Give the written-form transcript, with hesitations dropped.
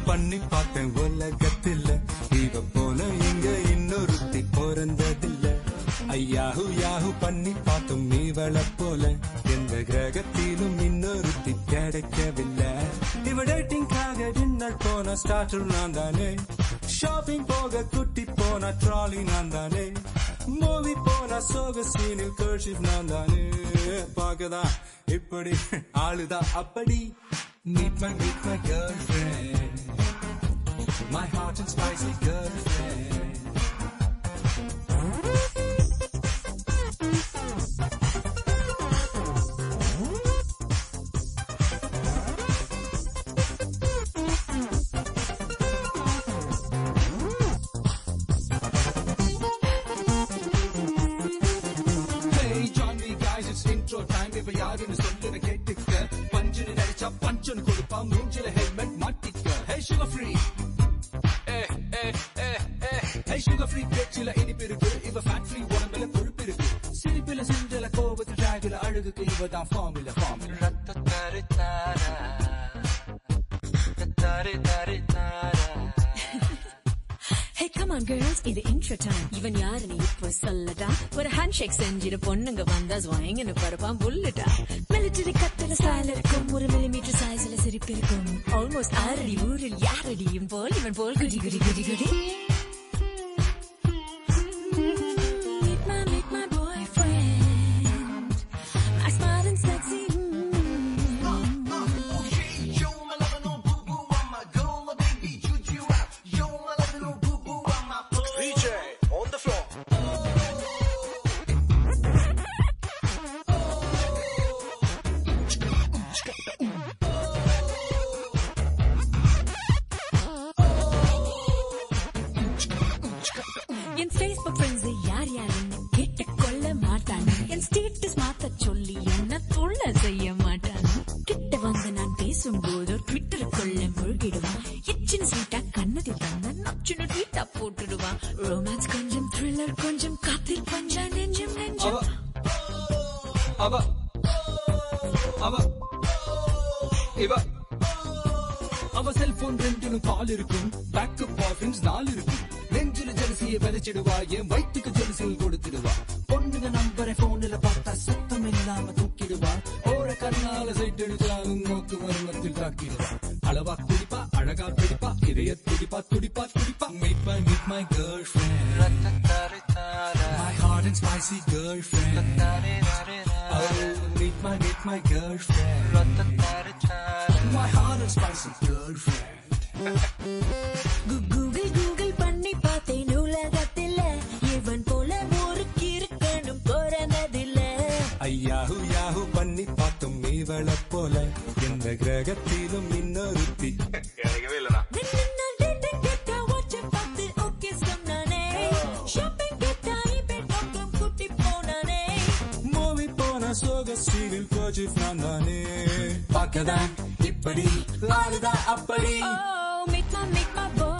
பண்ணி பார்த்தேன் உலகத்தில் இவ போல இங்க இன்னொருத்தி பிறந்ததில்ல. ஐயாஹு யாஹு பண்ணி பார்த்தும் இவள போல எந்த கிரகத்திலும் இன்னொருத்தி கிடைக்கவில்லை. இவ டேட்டிங்காக டின்னர் போன ஸ்டார்டர் நான் தானே, ஷாப்பிங் போக குட்டி போன ட்ராலி நான் தானே, மூவி போன சோக சீனில் கர்ஷிப் நான் தானே. பார்க்கதான் இப்படி ஆளுதான் அப்படி. Meet my girlfriend, my hot and spicy girlfriend. Hey, join me guys, it's intro time. If I are in the sun, then I get it. Punching it at a punch on கொடுப்பா மூஞ்சில helmet மாட்டிக்க. Hey sugar free, hey sugar free பேச்சில இனிப்பு இருக்கு, இவ fat free உடம்புல கொழுப்பு இருக்கு, சிரிப்பில சிந்தல கோபத்துல ராகுல அழகுக்கு இவ தான் ஃபார்முலா. ரத்த தாரி தாரா தாரி தாரி தாரா. Hey come on girls, இது intro time. இவன் யாருன்னு இப்ப சொல்லடா. ஒரு ஹேண்ட்ஷேக் செஞ்சிரு பொண்ணுங்க வந்தா ஸ்வாயிங்னு பரப்பான் புல்லட்டா. மிலிட்டரி கட்டல ஸ்டைல் இருக்கும், ஒரு மில்லிமீட்டர் சைஸ்ல சிரிப்பு இருக்கும். ஆல்மோஸ்ட் ஆறடி ஊரில் யாரடியும் போல் இவன் போல் குடி குடி குடி குடி. Meet my boyfriend, my smart and sexy. N Facebook friends யார் யாருன்னு கேட்டுக்கொள்ள மாட்டாங்க. என் ஸ்டேட்டஸ் மாத்த சொல்லி என்ன தொல்ல செய்ய மாட்டாங்க. கிட்ட வந்து நான் பேசும்போது ட்விட்டருக்குள்ள முழுகிடுவான். எச்சின் ஸ்வீட்டா கண்ணதி தந்த நச்சுன்னு ட்வீட்டா போட்டுடுவான். ரொமான்ஸ் கொஞ்சம், த்ரில்லர் கொஞ்சம், காத்தில் பஞ்சா நெஞ்சம் நெஞ்சம். அவ செல்போன் ரெண்டுன்னு கால் இருக்கும், பேக்கப் பாய்ஃப்ரெண்ட்ஸ் 4 இருக்கும். நெஞ்சில ஜெலசியை விதைச்சிடுவா, என் வயிற்றுக்கு ஜெலசியில் கொடுத்துடுவா. பொண்ணுங்க நம்பரை போன்ல பார்த்தா சத்தம் இல்லாம தூக்கிடுவா. ஓர கண்ணால சைட் எடுத்தாலும் நோக்கு மர்மத்தில் தாக்கிடுவா. அளவா குடிப்பா, அழகா பிடிப்பா, இதய துடிப்பா துடிப்பா துடிப்பா. Meet my girlfriend, my hot and spicy girlfriend. Oh, meet my girlfriend, my hot and spicy girlfriend. Google பண்ணி பார்த்தேன் உலகத்தில் இவன் போல ஒரு கிறுக்கனும் பிறந்ததில்ல. ஐயாஹு யாஹு பண்ணி பார்த்தும் இவள போல எந்த கிரகத்திலும் இன்னொருத்தி கிடைக்கவே இல்லனா. மூவி போன சோக சீனில் கர்ஷிப் நான் தானே. பார்க்கதான் இப்படி ஆளுதான் அப்படி. Oh, meet my boy.